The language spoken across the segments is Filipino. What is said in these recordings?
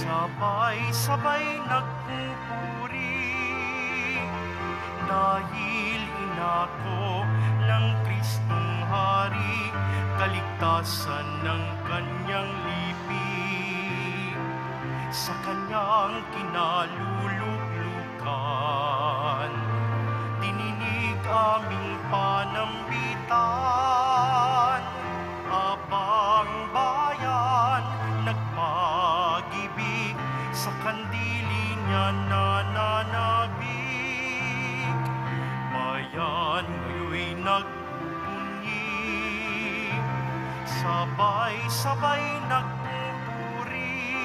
sabay-sabay nagpupuri, dahil inako ng Kristong Hari, kaligtasan ng kanyang lipi, sa kanyang kinaluluglukan. Dininig aming panambitan, abang bayan nagpag-ibig, sa kandili niya nananabik. Bayan ngayon'y nagpupunyi, sabay-sabay nagpupuri,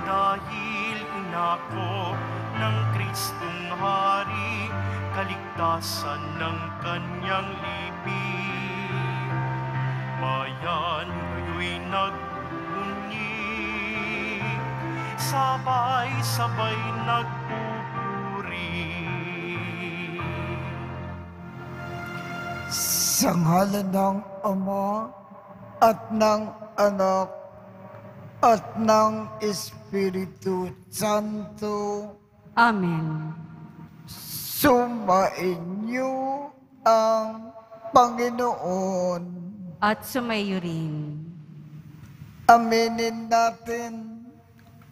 dahil inako ng Kristong Hari, kaligtasan ng kanyang lipi. Bayan ngayon'y nagpunyi, sabay-sabay nagpupuri. Sa ngalan ng Ama at ng Anak at ng Espiritu Santo. Amen. Sumainyo ang Panginoon. At sumayo rin. Aminin natin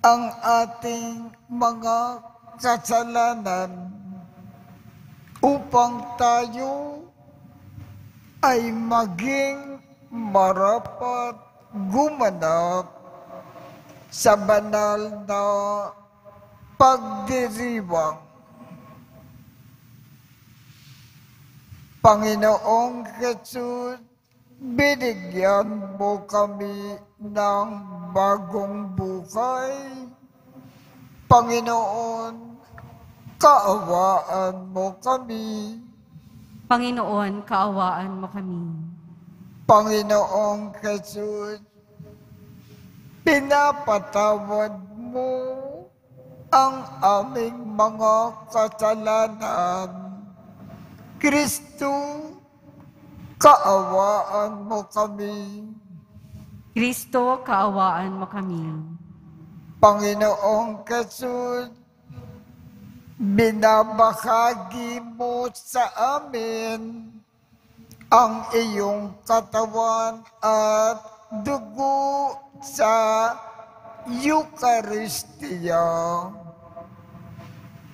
ang ating mga kasalanan upang tayo ay maging marapat gumanap sa banal na pagdiriwang. Panginoong Jesus, binigyan mo kami ng bagong buhay. Panginoon, kaawaan mo kami. Panginoon, kaawaan mo kami. Panginoong Jesus, pinapatawad mo ang aming mga kasalanan. Kristo, kaawaan mo kami. Kristo, kaawaan mo kami. Panginoong Jesus, binabahagi mo sa amin ang iyong katawan at dugo sa Eucharistia.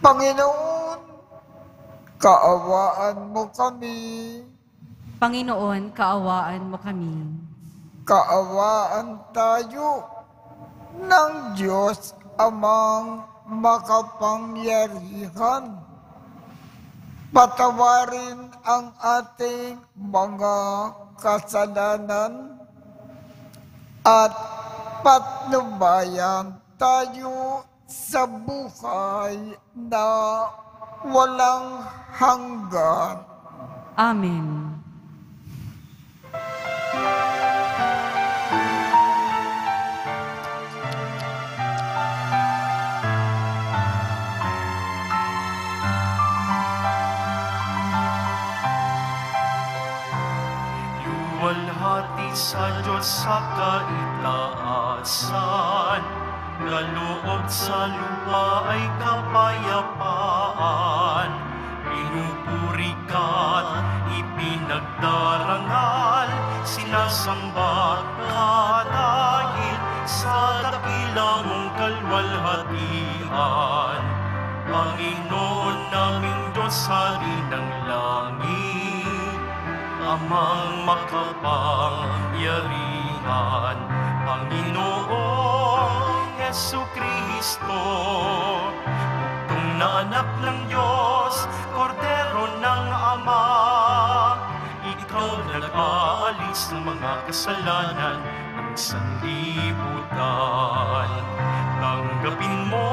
Panginoon, kaawaan mo kami. Panginoon, kaawaan mo kami. Kaawaan tayo ng Diyos Amang makapangyarihan. Patawarin ang ating mga kasalanan at patnubayan tayo sa buhay na walang hanggan. Amen. Luwalhati sa Diyos sa kaitaasan, kaloob sa lupa ay kapayapaan. Pinupuri ka't ipinagdarangal, sinasamba ka dahil sa dakilang mong kalwalhatian. Panginoon naming Diyos, Hari ng langit, Amang makapangyarihan, Panginoong Jesucristo, bugtong na anak ng Diyos, Kordero ng Ama. Ikaw nag-aalis ng mga kasalanan ng sanlibutan. Tanggapin mo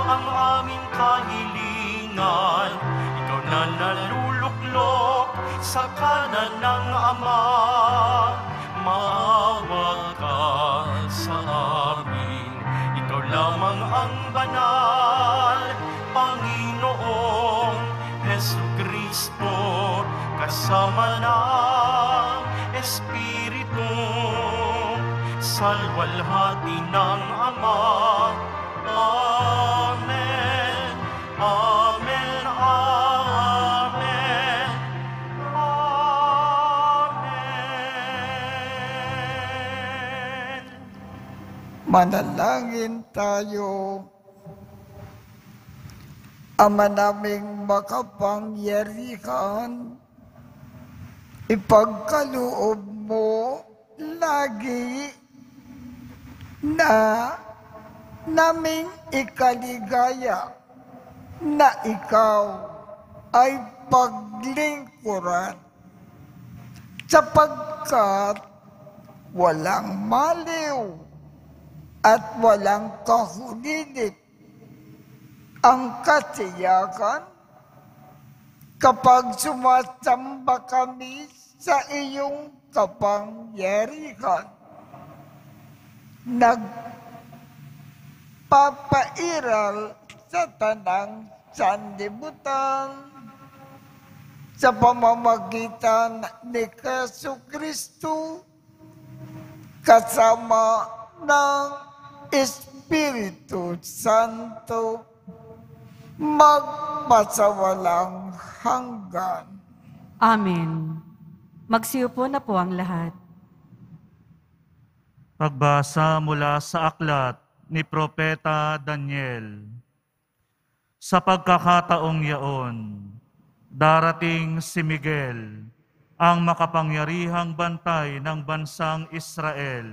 ang aming kahilingan, ikaw na naluluklok sa kanan ng Ama. Maawa ka sa amin, ikaw lamang ang banal, Panginoong Jesucristo, kasama ng Espiritu salwalhati ng Ama. Amen. Amen. Amen. Amen. Manalangin tayo. Ama naming makapangyarihan, ipagkaloob mo lagi na naming ikaligaya na ikaw ay paglingkuran sapagkat walang maliw at walang kahulilit ang katiyakan kapag sumasamba kami sa iyong kapangyarihan. Nagpapairal sa tanang sanlibutan sa pamamagitan ni Jesucristo kasama ng Espiritu Santo magpasawalang hanggan. Amen. Magsiupo na po ang lahat. Pagbasa mula sa aklat ni Propeta Daniel. Sa pagkakataong yaon, darating si Miguel, ang makapangyarihang bantay ng bansang Israel,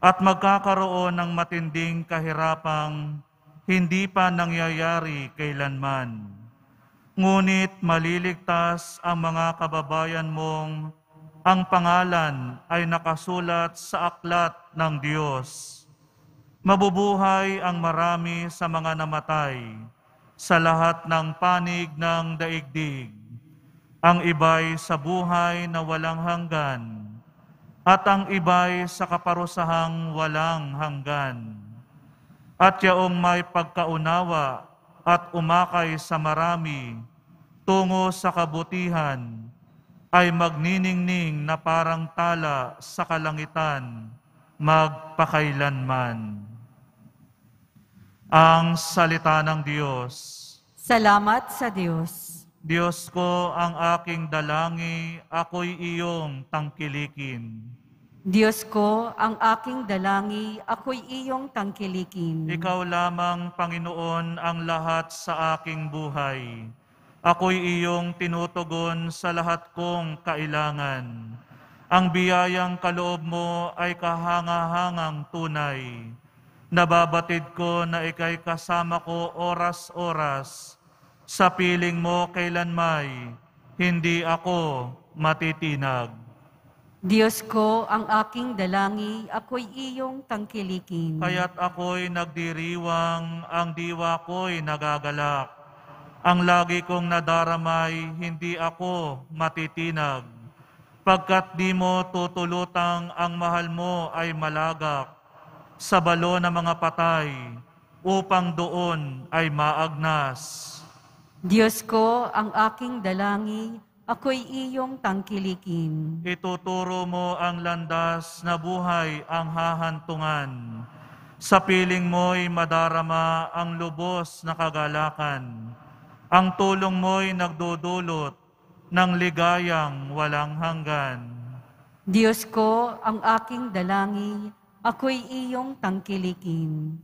at magkakaroon ng matinding kahirapang hindi pa nangyayari kailanman. Ngunit maliligtas ang mga kababayan mong ang pangalan ay nakasulat sa aklat ng Diyos. Mabubuhay ang marami sa mga namatay sa lahat ng panig ng daigdig. Ang iba'y sa buhay na walang hanggan, at ang iba'y sa kaparusahang walang hanggan. At yaong may pagkaunawa at umakay sa marami tungo sa kabutihan, ay magniningning na parang tala sa kalangitan, magpakailanman. Ang salita ng Diyos. Salamat sa Diyos. Diyos ko, ang aking dalangi, ako'y iyong tangkilikin. Diyos ko, ang aking dalangi, ako'y iyong tangkilikin. Ikaw lamang, Panginoon, ang lahat sa aking buhay. Ako'y iyong tinutugon sa lahat kong kailangan. Ang biyayang kaloob mo ay kahangahangang tunay. Nababatid ko na ika'y kasama ko oras-oras. Sa piling mo kailanmay, hindi ako matitinag. Diyos ko, ang aking dalangi, ako'y iyong tangkilikin. Kaya't ako'y nagdiriwang, ang diwa ko'y nagagalak. Ang lagi kong nadaramay, hindi ako matitinag. Pagkat di mo tutulutang ang mahal mo ay malagak sa balo ng mga patay, upang doon ay maagnas. Diyos ko, ang aking dalangi, ako'y iyong tangkilikin. Ituturo mo ang landas na buhay ang hahantungan. Sa piling mo'y madarama ang lubos na kagalakan. Ang tulong mo'y nagdudulot ng ligayang walang hanggan. Diyos ko, ang aking dalangi, ako'y iyong tangkilikin.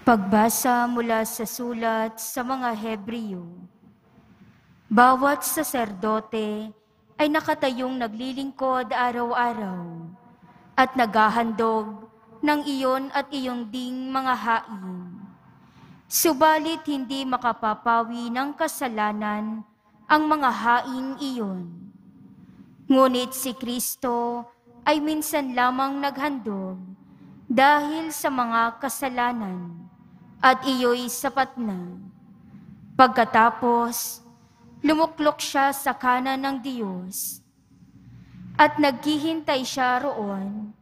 Pagbasa mula sa sulat sa mga Hebreo. Bawat saserdote ay nakatayong naglilingkod araw-araw at naghahandog ng iyon at iyong ding mga hain. Subalit hindi makapapawi ng kasalanan ang mga hain iyon. Ngunit si Kristo ay minsan lamang naghandog dahil sa mga kasalanan. At iyo'y sapat na. Pagkatapos, lumuklok siya sa kanan ng Diyos. At naghihintay siya roon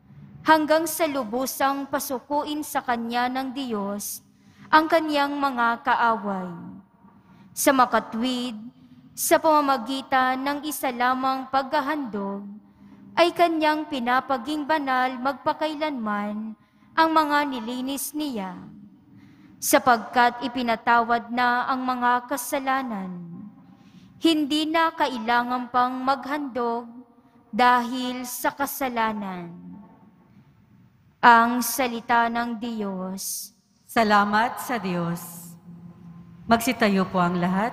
hanggang sa lubusang pasukuin sa kanya ng Diyos ang kanyang mga kaaway. Sa makatwid, sa pamamagitan ng isa lamang paghahandog, ay kanyang pinapaging banal magpakailanman ang mga nilinis niya, sapagkat ipinatawad na ang mga kasalanan. Hindi na kailangan pang maghandog dahil sa kasalanan. Ang salita ng Diyos. Salamat sa Diyos. Magsitayo po ang lahat.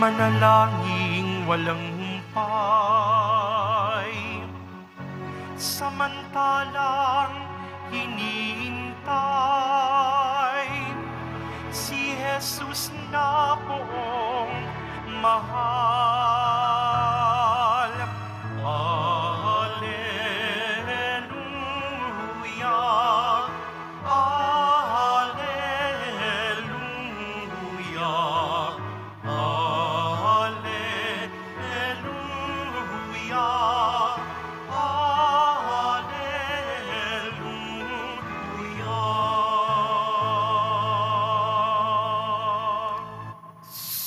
Manalangin walang humpay, samantalang hinihintay si Jesus na poong mahal. Alleluia, alleluia.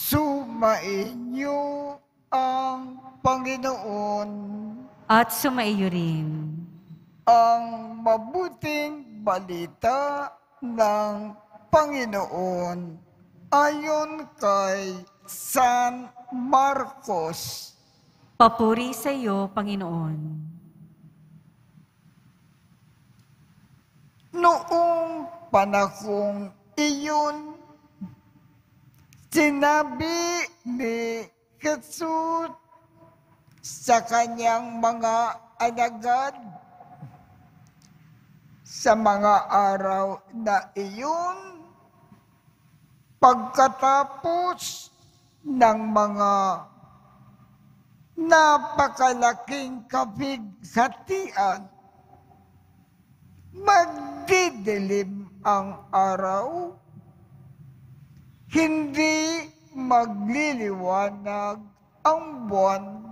Sumainyo ang Panginoon. At sumaiyo rin. Ang mabuting balita ng Panginoon ayon kay San Marcos. Papuri sa iyo, Panginoon. Noong panahong iyon, sinabi ni Jesus sa kanyang mga alagad, sa mga araw na iyon, pagkatapos ng mga napakalaking kapighatian, magdidilim ang araw, hindi magliliwanag ang buwan,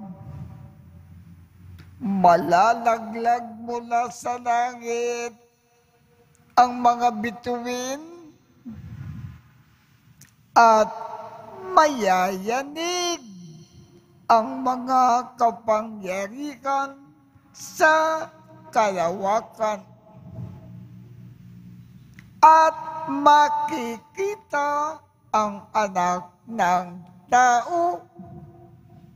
malalaglag mula sa langit ang mga bituin at mayayanig ang mga kapangyarihan sa kalawakan at makikita ang anak ng tao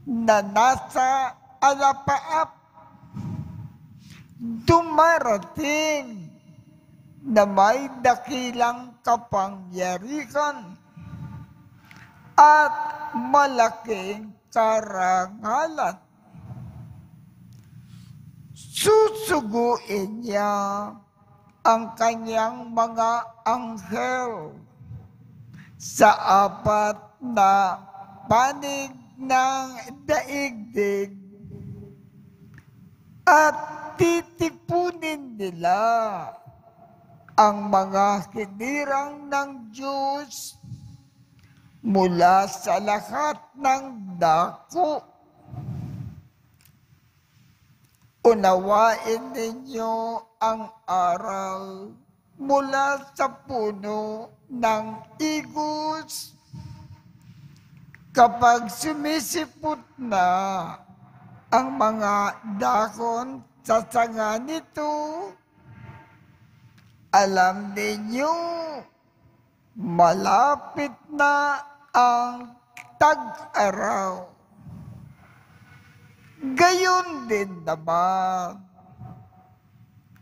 na nasa alapaap, dumarating na may dakilang kapangyarihan at malaking karangalan. Susuguin niya ang kanyang mga anghel sa apat na panig ng daigdig at titipunin nila ang mga hinirang ng Diyos mula sa lahat ng dako. Unawain ninyo ang aral mula sa puno ng igos. Kapag sumisipot na ang mga dahon sa sanga nito, alam ninyo, malapit na ang tag-araw. Gayon din naman,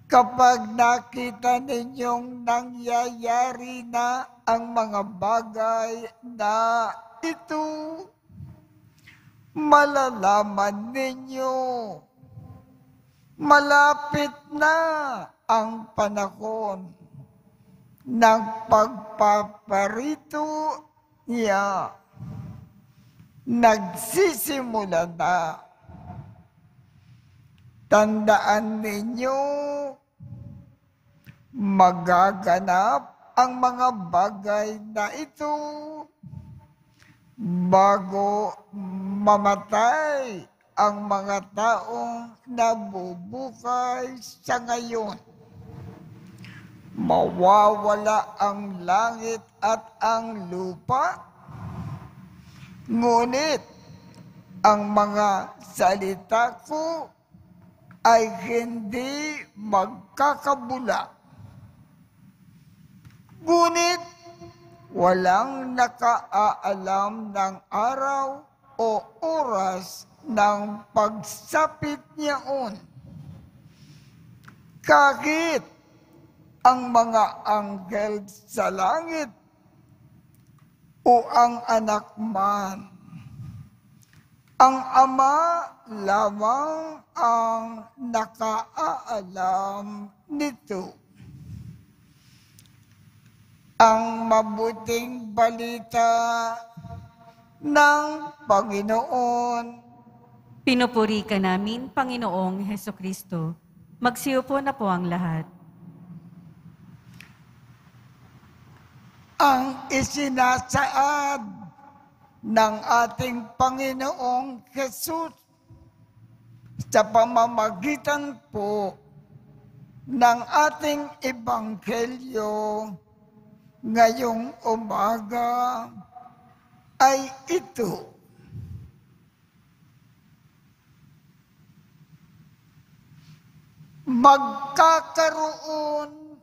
kapag nakita ninyong nangyayari na ang mga bagay na ito, malalaman ninyo, malapit na ang panahon ng pagpaparito niya. Nagsisimula na. Tandaan ninyo, magaganap ang mga bagay na ito bago mamatay ang mga taong nabubuhay sa ngayon. Mawawala ang langit at ang lupa, ngunit ang mga salita ko ay hindi magkakabula. Ngunit walang nakaalam ng araw o oras ng pagsapit niyaon. Kahit ang mga anghel sa langit o ang anak man, ang Ama lamang ang nakaalam nito. Ang mabuting balita ng Panginoon. Pinupuri ka namin, Panginoong Hesukristo. Magsiupo na po ang lahat. Ang isinasaad ng ating Panginoong Jesus sa pamamagitan po ng ating Ebanghelyo ngayong umaga ay ito. Magkakaroon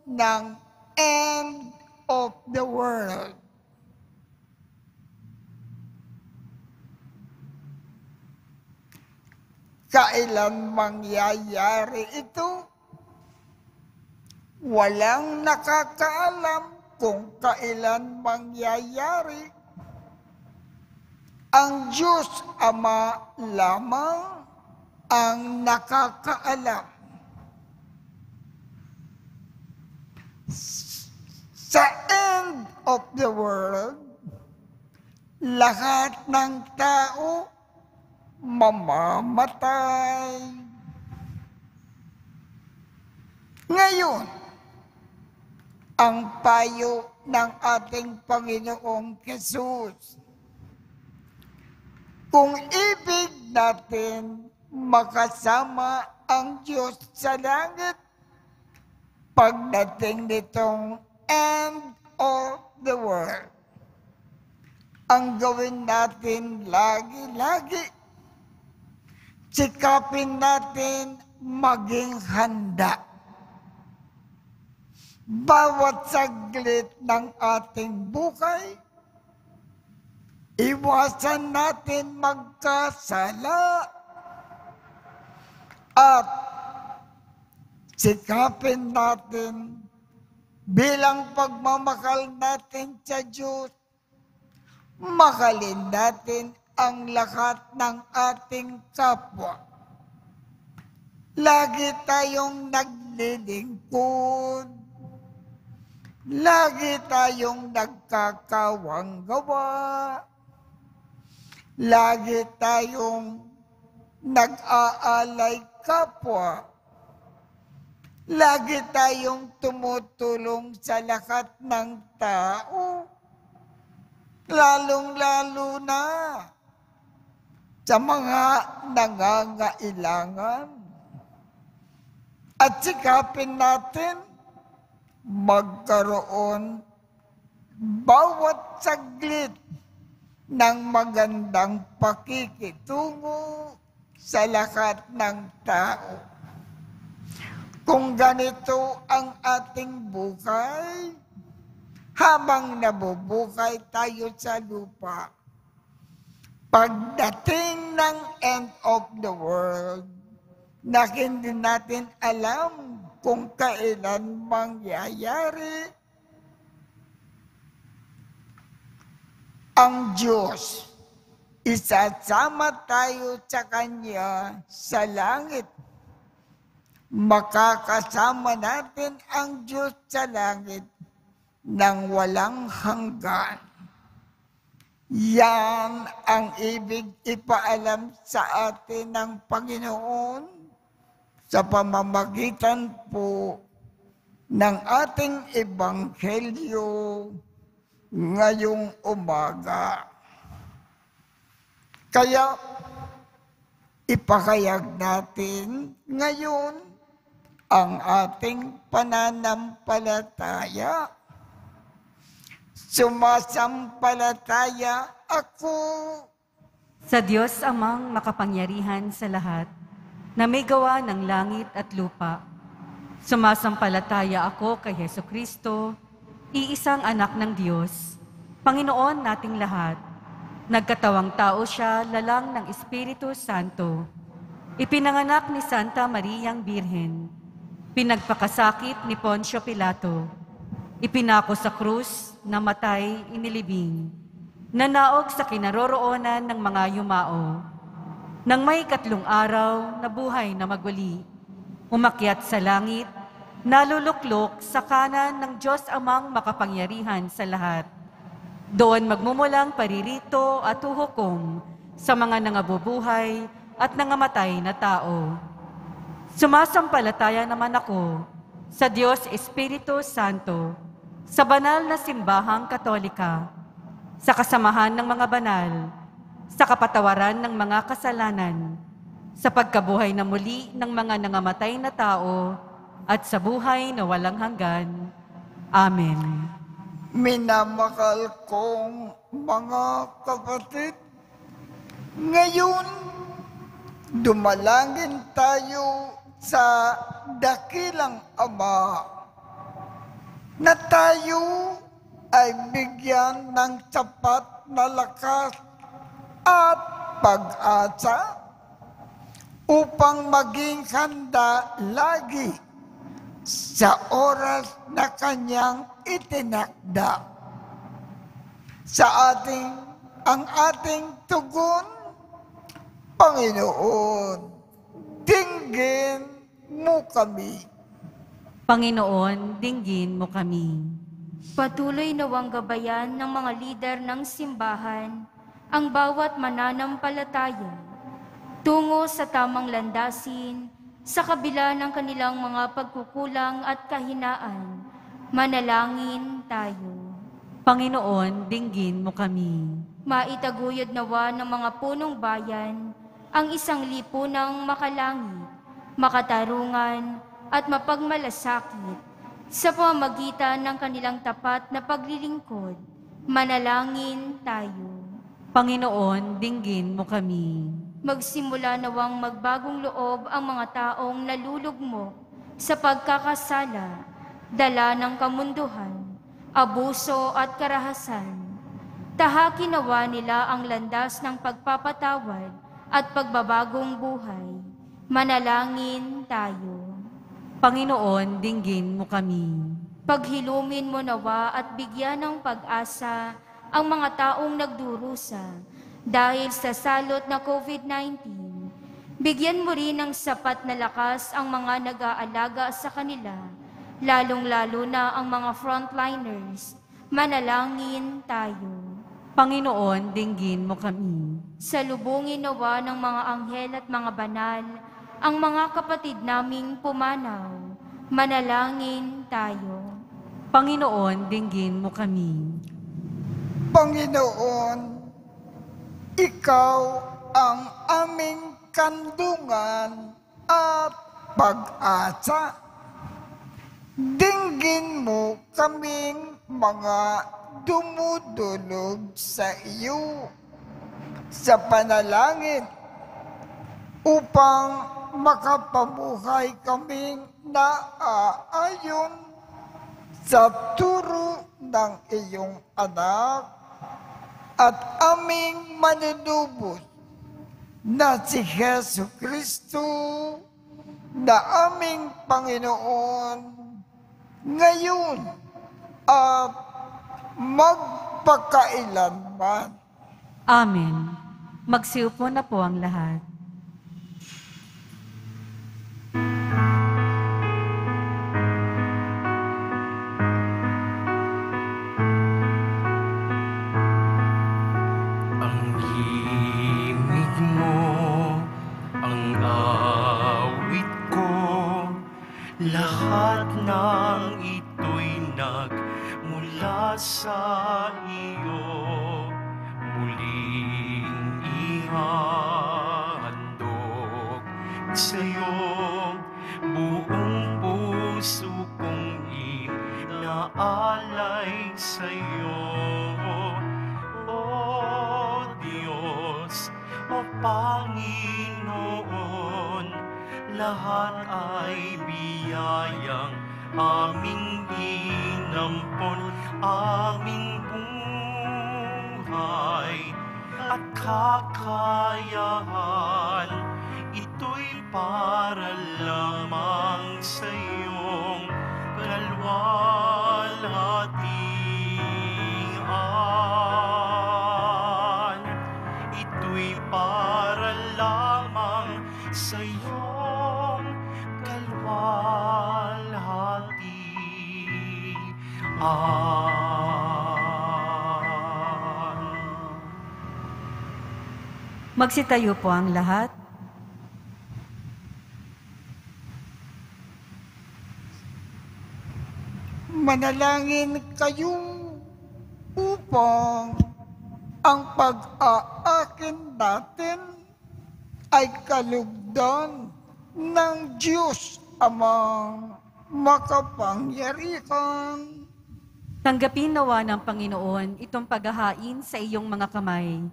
ng end of the world. Kailan mangyayari ito? Walang nakakaalam kung kailan mangyayari. Ang Diyos Ama lamang ang nakakaalam. Sa end of the world, lahat ng tao mamamatay. Ngayon, ang payo ng ating Panginoong Jesus, kung ibig natin makasama ang Diyos sa langit, pagdating nitong end of the world, ang gawin natin lagi-lagi, sikapin natin maging handa. Bawat saglit ng ating buhay, iwasan natin magkasala at sikapin natin bilang pagmamahal natin sa Diyos, mahalin natin ang lahat ng ating kapwa. Lagi tayong naglilingkod, lagi tayong nagkakawang gawa, lagi tayong nag-aalay kapwa, lagi tayong tumutulong sa lahat ng tao, lalong-lalo na sa mga nangangailangan. At sikapin natin magkaroon bawat saglit ng magandang pakikitungo sa lahat ng tao. Kung ganito ang ating buhay, habang nabubuhay tayo sa lupa, pagdating ng end of the world, na hindi natin alam kung kailan mangyayari, ang Diyos isasama tayo sa Kanya sa langit. Makakasama natin ang Diyos sa langit nang walang hanggan. Yan ang ibig ipaalam sa atin ng Panginoon sa pamamagitan po ng ating ebanghelyo ngayong umaga. Kaya ipakayag natin ngayon ang ating pananampalataya. Sumasampalataya ako Sa Diyos amang makapangyarihan sa lahat, na may gawa ng langit at lupa. Sumasampalataya ako kay Hesukristo, iisang anak ng Diyos, Panginoon nating lahat. Nagkatawang tao siya, lalang ng Espiritu Santo. Ipinanganak ni Santa Mariang Birhen. Pinagpakasakit ni Poncio Pilato. Ipinako sa krus, namatay, inilibing. Nanaog sa kinaroroonan ng mga yumao. Nang may 3 araw, nabuhay na maguli. Umakyat sa langit, naluluklok sa kanan ng Diyos amang makapangyarihan sa lahat. Doon magmumulang paririto at huhukom sa mga nangabubuhay at nangamatay na tao. Sumasampalataya naman ako sa Diyos Espiritu Santo, sa banal na simbahang Katolika, sa kasamahan ng mga banal, sa kapatawaran ng mga kasalanan, sa pagkabuhay na muli ng mga nangamatay na tao, at sa buhay na walang hanggan. Amen. Minamahal kong mga kapatid, ngayon dumalangin tayo sa dakilang Ama na tayo ay bigyan ng sapat na lakas at pag-asa upang maging handa lagi sa oras na Kanyang itinakda. Ang ating tugon, Panginoon, dinggin mo kami. Panginoon, dinggin mo kami. Patuloy nawang gabayan ng mga lider ng simbahan ang bawat mananampalataya tungo sa tamang landasin sa kabila ng kanilang mga pagkukulang at kahinaan. Manalangin tayo. Panginoon, dinggin mo kami. Maitaguyod nawa ng mga punong bayan ang isang lipunang makalangit, makatarungan at mapagmalasakit sa pamamagitan ng kanilang tapat na paglilingkod. Manalangin tayo. Panginoon, dinggin mo kami. Magsimula nawang magbagong loob ang mga taong nalulugmok sa pagkakasala, dala ng kamunduhan, abuso at karahasan. Tahakin nawa nila ang landas ng pagpapatawad at pagbabagong buhay. Manalangin tayo. Panginoon, dinggin mo kami. Paghilumin mo nawa at bigyan ng pag-asa ang mga taong nagdurusa dahil sa salot na COVID-19. Bigyan mo rin ng sapat na lakas ang mga nag-aalaga sa kanila, lalong-lalo na ang mga frontliners. Manalangin tayo. Panginoon, dinggin mo kami. Salubungin nawa ng mga anghel at mga banal ang mga kapatid naming pumanaw. Manalangin tayo. Panginoon, dinggin mo kami. Panginoon, Ikaw ang aming kandungan at pag-asa. Dinggin mo kaming mga dumudulog sa iyo sa panalangin upang makapabuhay kaming naaayon sa turo ng iyong anak at aming manunubos na si Jesucristo na aming Panginoon ngayon at magpakailanman. Amen. Magsiupo na po ang lahat. Ang himig mo, ang awit ko, Lahat ng ito'y nagmula sa iyo. Muling ihandog sa'yo. Buong puso kong inaalay sa'yo. O Diyos, o Panginoon, lahat ay biyayang aming inampon, aming buhay at kakayahan. Ito'y para lamang sa iyong kalwalhatian. Ito'y para lamang sa iyong kalwalhatian. Magsitayo po ang lahat. Manalangin kayo upang ang pag-aakin natin ay kalugdan ng Diyos Amang makapangyarihan. Tanggapin nawa ng Panginoon itong paghahain sa iyong mga kamay,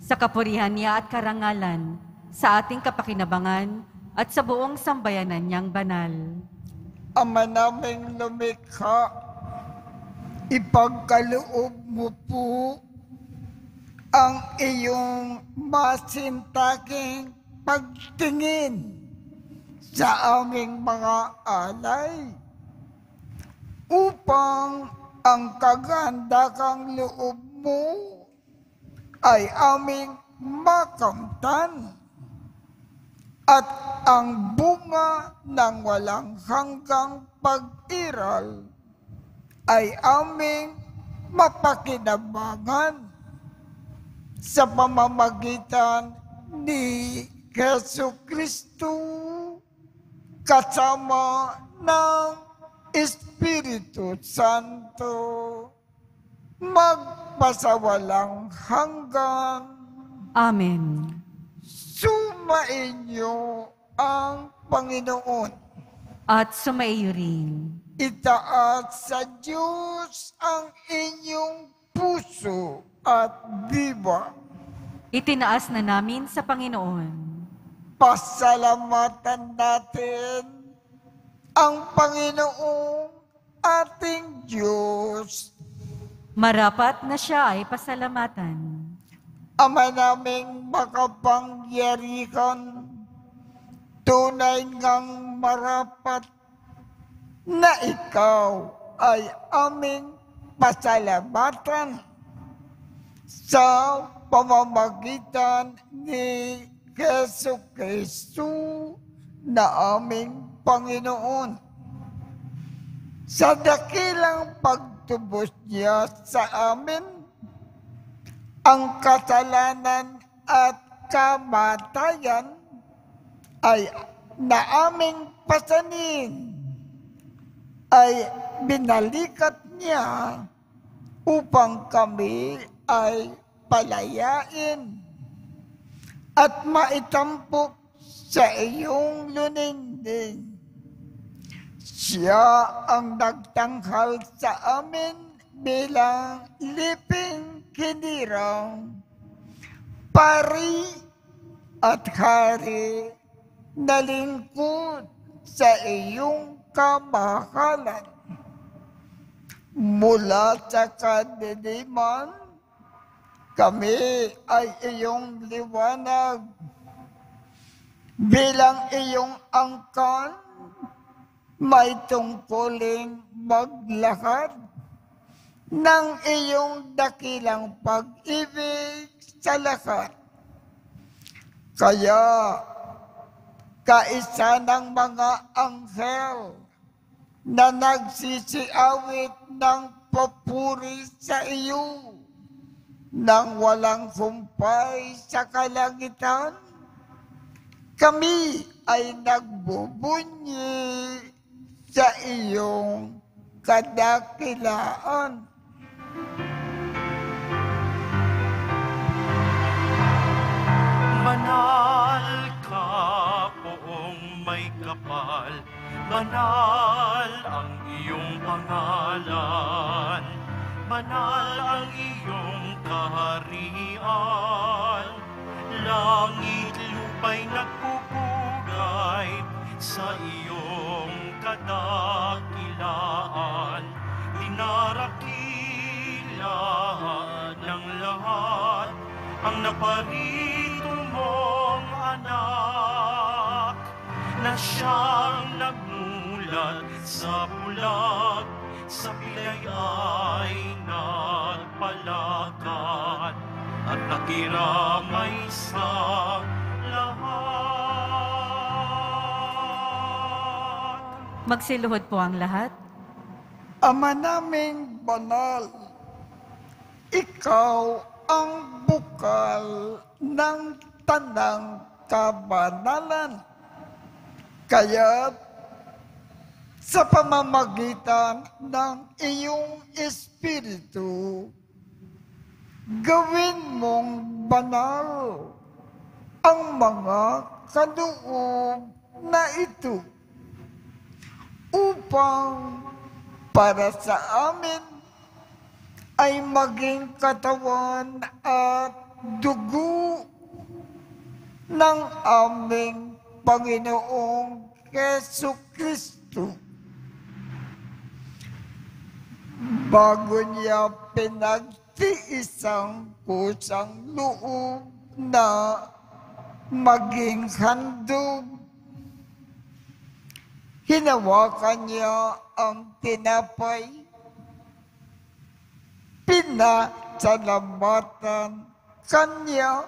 sa kapurihan niya at karangalan, sa ating kapakinabangan at sa buong sambayanan niyang banal. Ama naming lumikha, ipagkaloob mo po ang iyong masintaking pagtingin sa aming mga alay upang ang kagandakang loob mo ay aming makamtan at ang bunga ng walang hanggang pag-iral ay aming mapakinabangan sa pamamagitan ni Jesucristo kasama ng Espiritu Santo magpasawalang hanggan. Amen. Sumainyo ang Panginoon. At sumaiyo rin. Itaas sa Diyos ang inyong puso at diwa. Itinaas na namin sa Panginoon. Pasalamatan natin ang Panginoong ating Diyos. Marapat na siya ay pasalamatan. Ama naming makapangyarihan, tunay ngang marapat na ikaw ay aming pasalamatan sa pamamagitan ni Jesucristo na aming Panginoon. Sa dakilang pagtubos niya sa amin, ang kasalanan at kamatayan ay na aming pasanin ay binalikat niya upang kami ay palayain at maitampok sa iyong luningning. Siya ang nagtanghal sa amin bilang liping kinirang, pari at hari na lingkod sa iyong kamahalan. Mula sa kadiliman, kami ay iyong liwanag. Bilang iyong angkan, may tungkuling maglakad ng iyong dakilang pag-ibig sa lahat. Kaya, kaisa ng mga anghel na nagsisiawit ng papuri sa iyo nang walang humpay sa kalangitan, kami ay nagbubunyi sa iyong kadakilaan. Banal ka, poong may kapal, banal ang iyong pangalan, banal ang iyong kaharian, langit lupa'y nagpupugay sa iyong kadakilaan, dinarakilan ng lahat ang naparito mong anak na siyang nagmulat sa bulag, sa pilay ay nagpalakad at nakiramay sa lahat. Magsiluhod po ang lahat. Ama naming banal, ikaw ang bukal ng tanang kabanalan. Kaya sa pamamagitan ng iyong Espiritu, gawin mong banal ang mga kaloob na ito upang para sa amin ay maging katawan at dugo ng aming Panginoong Jesucristo. Bago niya pinagtiis ang kusang loob na maging handog, hinawakan niya ang tinapay, pinasalamatan kanya,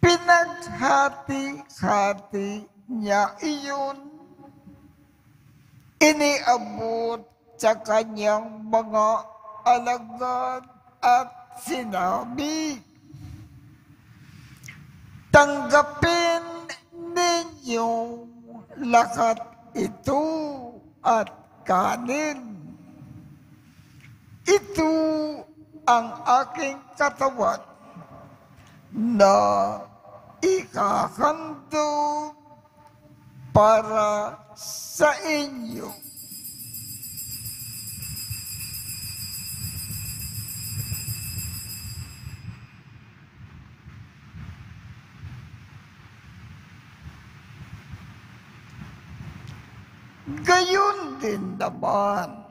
pinaghati-hati niya iyon, iniabot sa kanyang mga alagad at sinabi, tanggapin ninyong lahat ito at kanin. Ito ang aking katawan na ikahandog para sa inyo. Gayon din naman,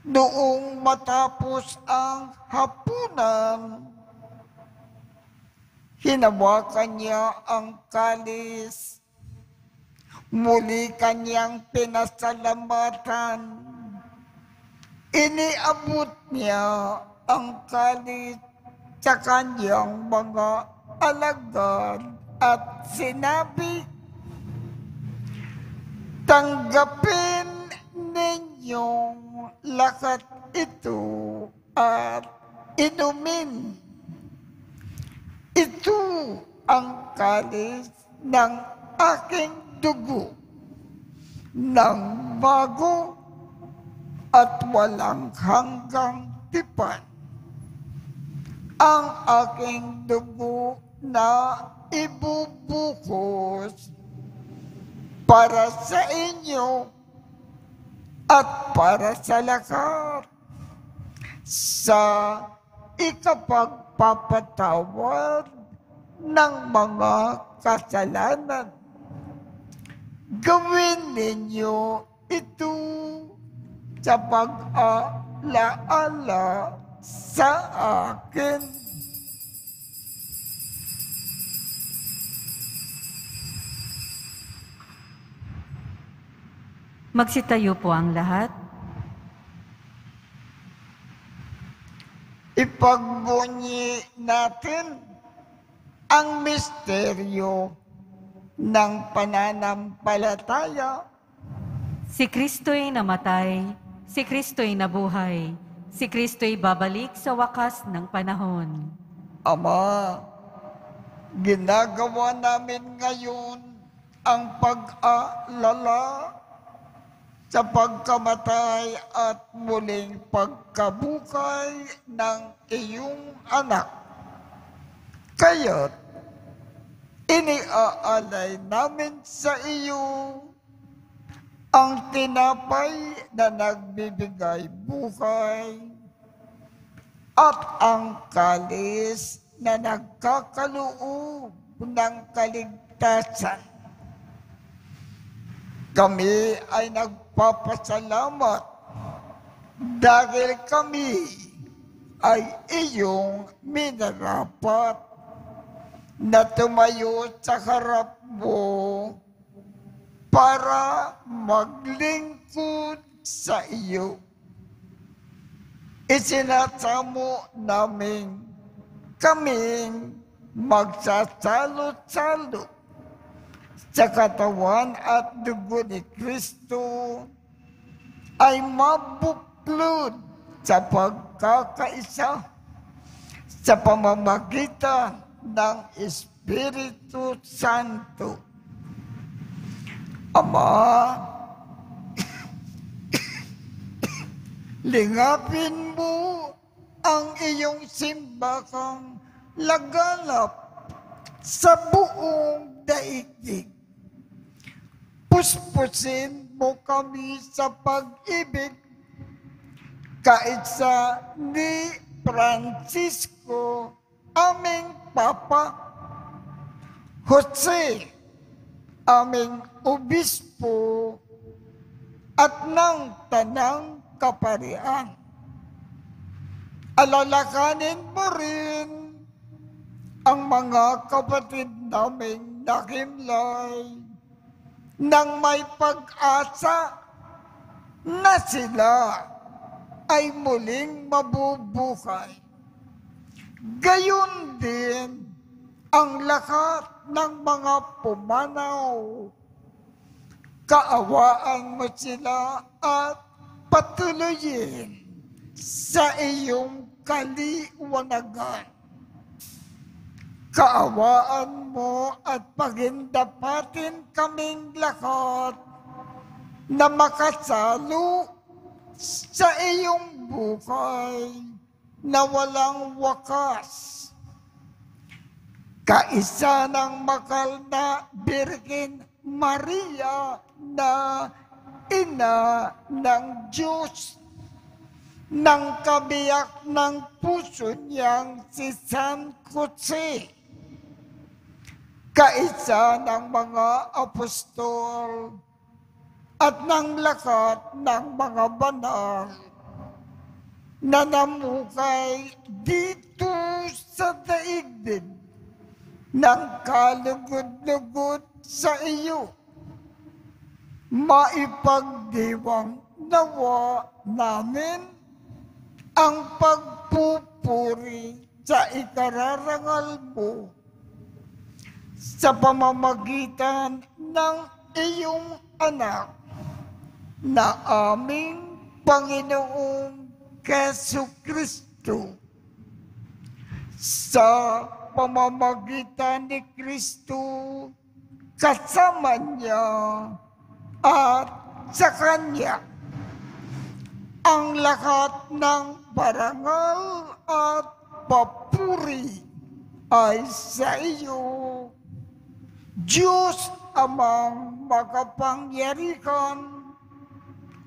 noong matapos ang hapunan, hinawakan niya ang kalis, muli kanyang pinasalamatan, iniabot niya ang kalis sa kanyang mga alagad at sinabi, tanggapin ninyong lahat ito at inumin. Ito ang kalis ng aking dugo, ng bago at walang hanggang tipan. Ang aking dugo na ibubuhos para sa inyo at para sa lahat sa ikapagpapatawad ng mga kasalanan. Gawin ninyo ito sa pag-alaala sa akin. Magsitayo po ang lahat. Ipagbunyi natin ang misteryo ng pananampalataya. Si Kristo'y namatay, si Kristo'y nabuhay, si Kristo'y babalik sa wakas ng panahon. Ama, ginagawa namin ngayon ang pag-aalala sa pagkamatay at muling pagkabuhay ng iyong anak. Kaya't iniaalay namin sa iyo ang tinapay na nagbibigay buhay at ang kalis na nagkakaloob ng kaligtasan. Kami ay nagpapasalamat dahil kami ay iyong minarapat na tumayo sa harap mo para maglingkod sa iyo. Isinasamo namin kaming magsasalo-salo sa katawan at dugo ni Kristo ay mabuklod sa pagkakaisa sa pamamagitan ng Espiritu Santo. Ama, lingapin mo ang iyong simbahang laganap sa buong daigdig. Puspusin mo kami sa pag-ibig kaisa ni Francisco, aming Papa, Jose, aming Obispo, at ng Tanang Kaparian. Alalakanin mo rin ang mga kapatid naming nakimlay nang may pag-asa na sila ay muling mabubuhay. Gayon din ang lahat ng mga pumanaw. Kaawaan mo sila at patuloyin sa iyong kaliwanagan. Kaawaan mo at pagindapatin kaming lahat na makasalo sa iyong buhay na walang wakas. Kaisa ng makal na Birhen Maria na ina ng Diyos, ng kabiyak ng puso niyang si San Jose, kaisa ng mga apostol at ng lahat ng mga banal na namukay dito sa daigdig ng kalugod-lugod sa iyo. Maipagdiwang nawa namin ang pagpupuri sa ikararangal mo sa pamamagitan ng iyong anak na aming Panginoong Jesucristo. Sa pamamagitan ni Kristo, kasama niya at sa Kanya, ang lahat ng parangal at papuri ay sa iyo, Diyos Amang makapangyarihan,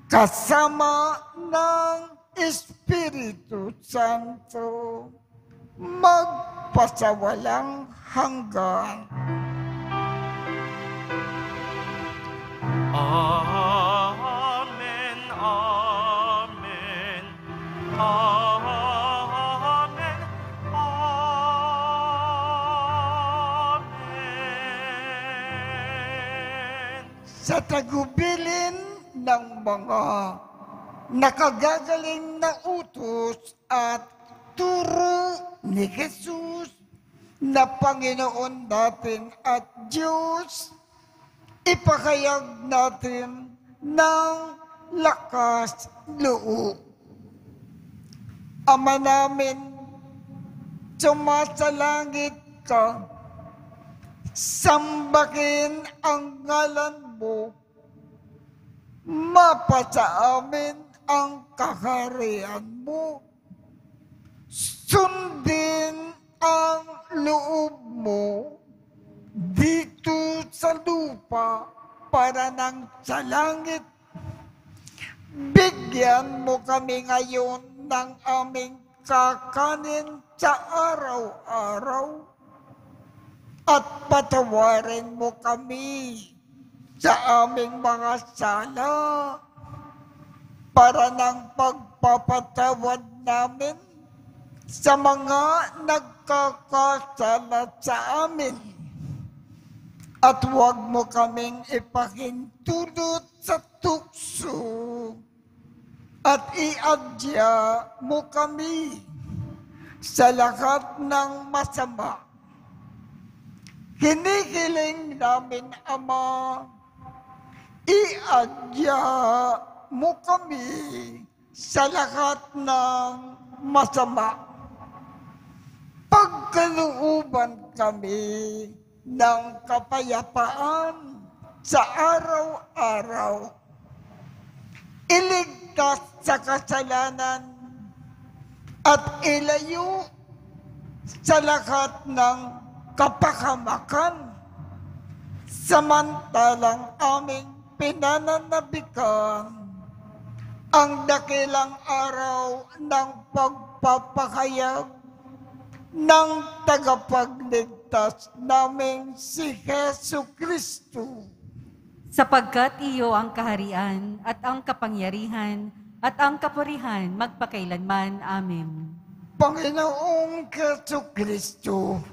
kasama ng Espiritu Santo, magpasawalang hanggan. Amen, amen, amen, amen. Sa tagubilin ng mga nakagagaling na utos at turo ni Jesus na Panginoon natin at Diyos, ipakayag natin ng lakas loob. Ama namin, sumasalangit ka, sambahin ang ngalan mo, mapasa amin ang kaharian mo, sundin ang loob mo dito sa lupa para nang sa langit. Bigyan mo kami ngayon ng aming kakanin sa araw-araw at patawarin mo kami sa aming mga sala para ng pagpapatawad namin sa mga nagkakasala sa amin. At huwag mo kaming ipahintulot sa tukso at iadya mo kami sa lahat ng masama. Hinihiling namin, Ama, iadya mo kami sa lahat ng masama. Pagkalooban kami ng kapayapaan sa araw-araw. Iligtas sa kasalanan at ilayo sa lahat ng kapahamakan, samantalang aming pinananabikan ang dakilang araw ng pagpapahayag ng tagapagligtas naming si Hesu Kristo. Sapagkat iyo ang kaharian at ang kapangyarihan at ang kapurihan magpakailanman. Amen. Panginoong Hesu Kristo,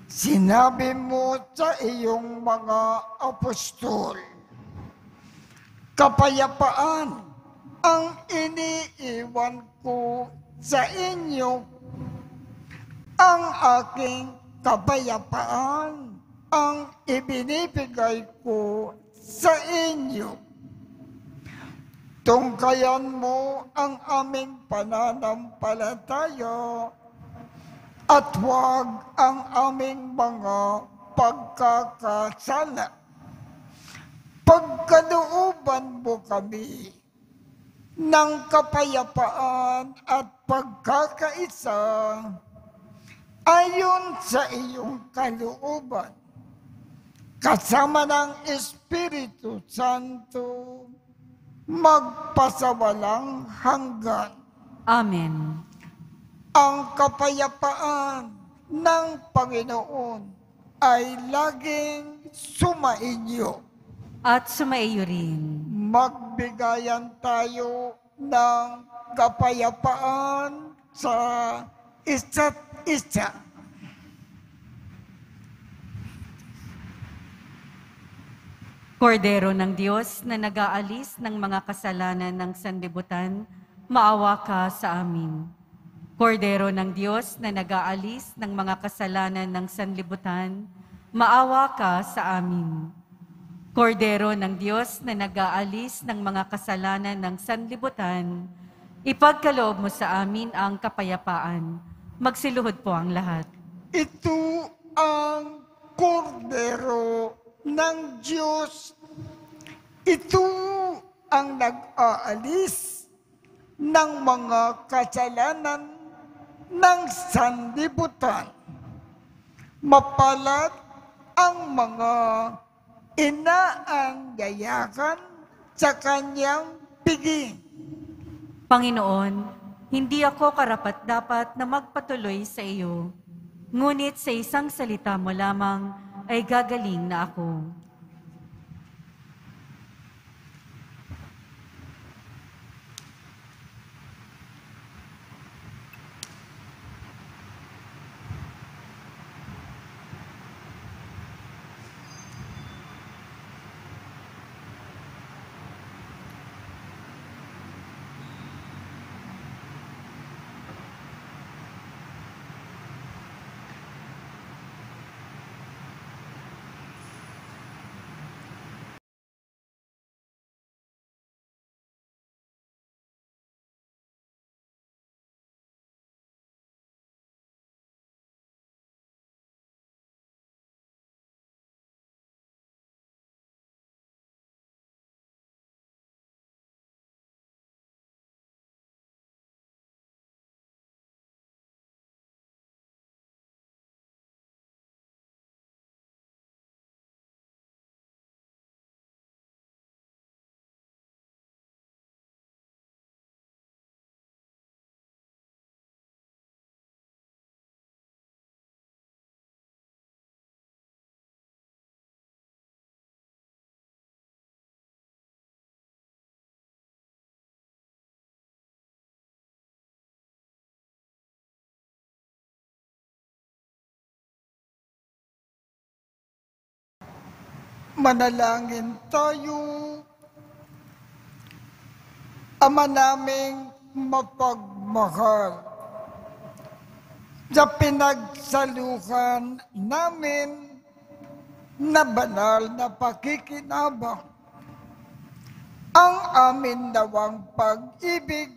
sinabi mo sa iyong mga apostol, kapayapaan ang iniiwan ko sa inyo, ang aking kapayapaan ang ibinibigay ko sa inyo. Tungkayan mo ang aming pananampalataya at huwag ang aming mga pagkakasala. Pagkalooban mo kami ng kapayapaan at pagkakaisa ayon sa iyong kalooban, kasama ng Espiritu Santo, magpasawalang hanggan. Amen. Ang kapayapaan ng Panginoon ay laging sumainyo. At sumaiyo rin. Magbigayan tayo ng kapayapaan sa isa't isa. Kordero ng Diyos na nag-aalis ng mga kasalanan ng sanlibutan, maawa ka sa amin. Kordero ng Diyos na nag-aalis ng mga kasalanan ng sanlibutan, maawa ka sa amin. Kordero ng Diyos na nag-aalis ng mga kasalanan ng sanlibutan, ipagkaloob mo sa amin ang kapayapaan. Magsiluhod po ang lahat. Ito ang Kordero ng Diyos. Ito ang nag-aalis ng mga kasalanan ng sanlibutan. Mapalad ang mga inaangyayakan sa kanyang piging. Panginoon, hindi ako karapat-dapat na magpatuloy sa iyo, ngunit sa isang salita mo lamang ay gagaling na ako. Manalangin tayo. Ama naming mapagmahal, sa pinagsalukan namin na banal na pakikinabang, ang amin nawang pag-ibig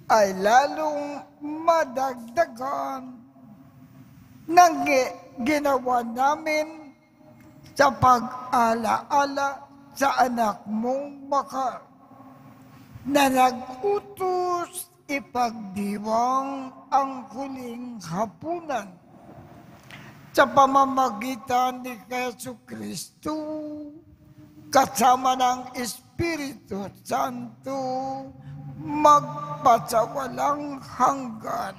ay lalong madagdagan ng ginawa namin sa pag-alaala sa anak mong makar na nag-utos ipagdiwang ang huling hapunan sa pamamagitan ni Jesucristo kasama ng Espiritu Santo magpasawalang hanggan.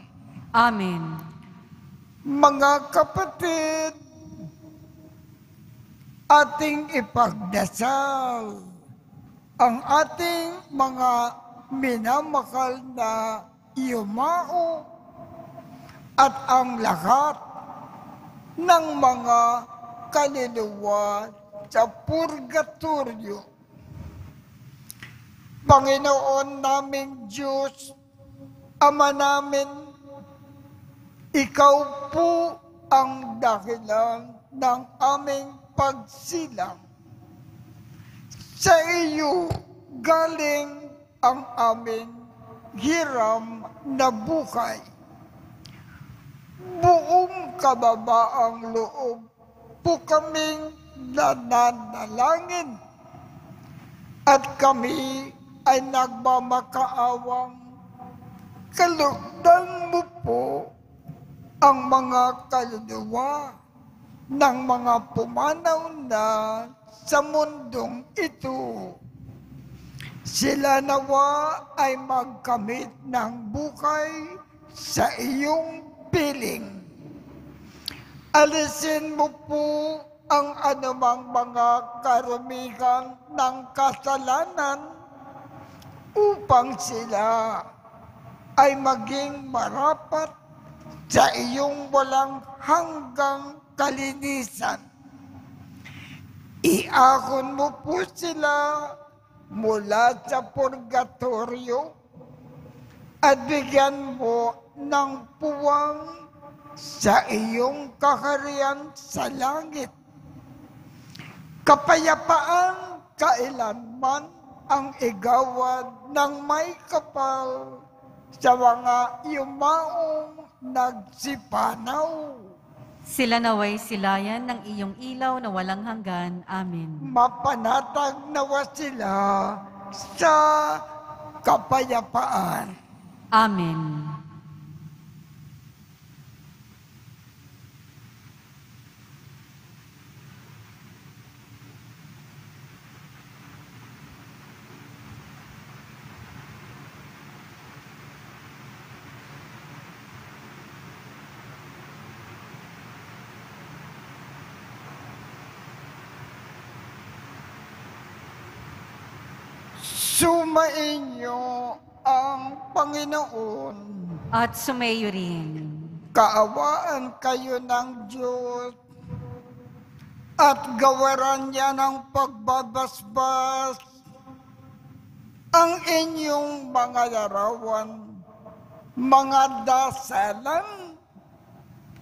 Amen. Mga kapatid, ating ipagdasal ang ating mga minamahal na yumao at ang lahat ng mga kaluluwa sa purgatorio. Panginoon naming Diyos, Ama namin, Ikaw po ang dahilan ng aming pagsilang. Sa iyo galing ang aming hiram na buhay. Buong kababaang loob po kaming nananalangin at kami ay nagmamakaawang kalugdan mo po ang mga kaluluwa ng mga pumanaw na sa mundong ito. Sila nawa ay magkamit ng buhay sa iyong piling. Alisin mo po ang anumang mga karumihan ng kasalanan upang sila ay maging marapat sa iyong walang hanggang kalinisan. Iahon mo po sila mula sa purgatorio at bigyan mo ng puwang sa iyong kaharian sa langit. Kapayapaan kailanman ang igawad ng may kapal sa mga yumaong nagsipanaw. Sila naway silayan ng iyong ilaw na walang hanggan. Amen. Mapanatag nawa sila sa kapayapaan. Amen. Sumainyo ang Panginoon. At sumayo rin. Kaawaan kayo ng Diyos at gawaran niya ng pagbabasbas ang inyong mga larawan, mga dasalan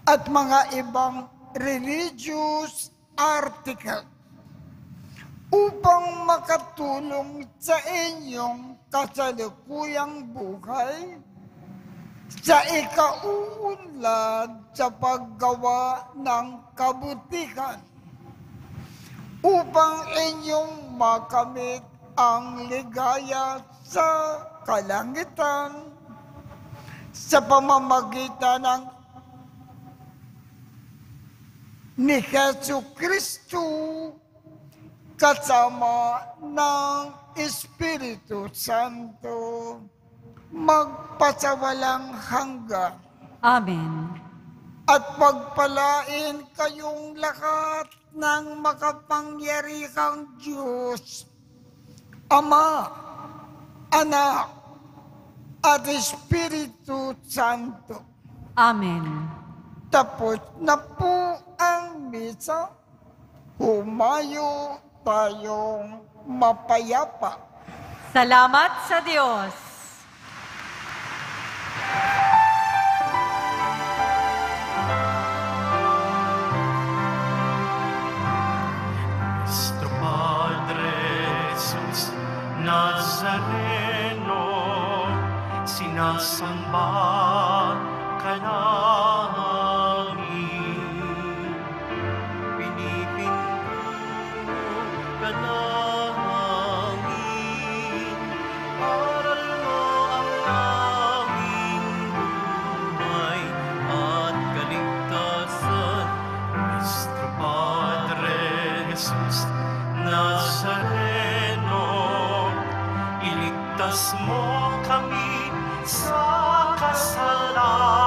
at mga ibang religious article upang makatulong sa inyong kasalukuyang buhay sa ikauunlad sa paggawa ng kabutihan upang inyong makamit ang ligaya sa kalangitan sa pamamagitan ng ni Jesucristo kasama ng Espiritu Santo magpasawalang hanggan. Amen. At pagpalain kayong lahat ng makapangyarihang Diyos, Ama, Anak, at Espiritu Santo. Amen. Tapos na po ang misa. humayo tayong mapayapa. Salamat sa Diyos. Nuestro Padre Jesus Nazareno, sinasamba ka namin. Pinipintuno ka namin. Aral mo ang aming buhay at kaligtasan. Nuestro Padre Jesus Nazareno, iligtas mo kami sa kasalanan.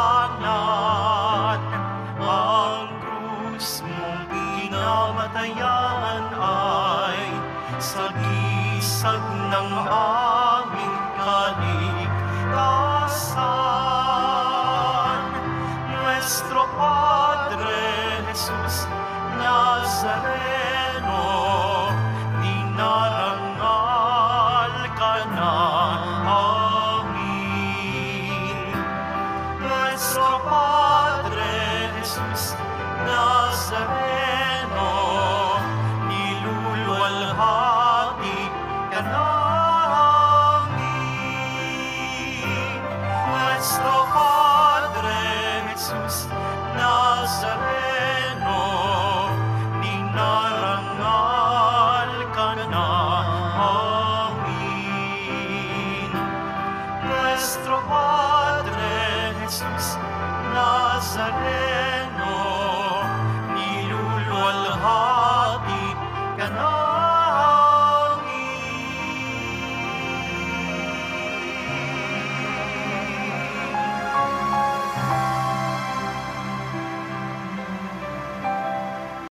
Ang krus mong pinamatayan ay sagisag ng aming kaligtasan.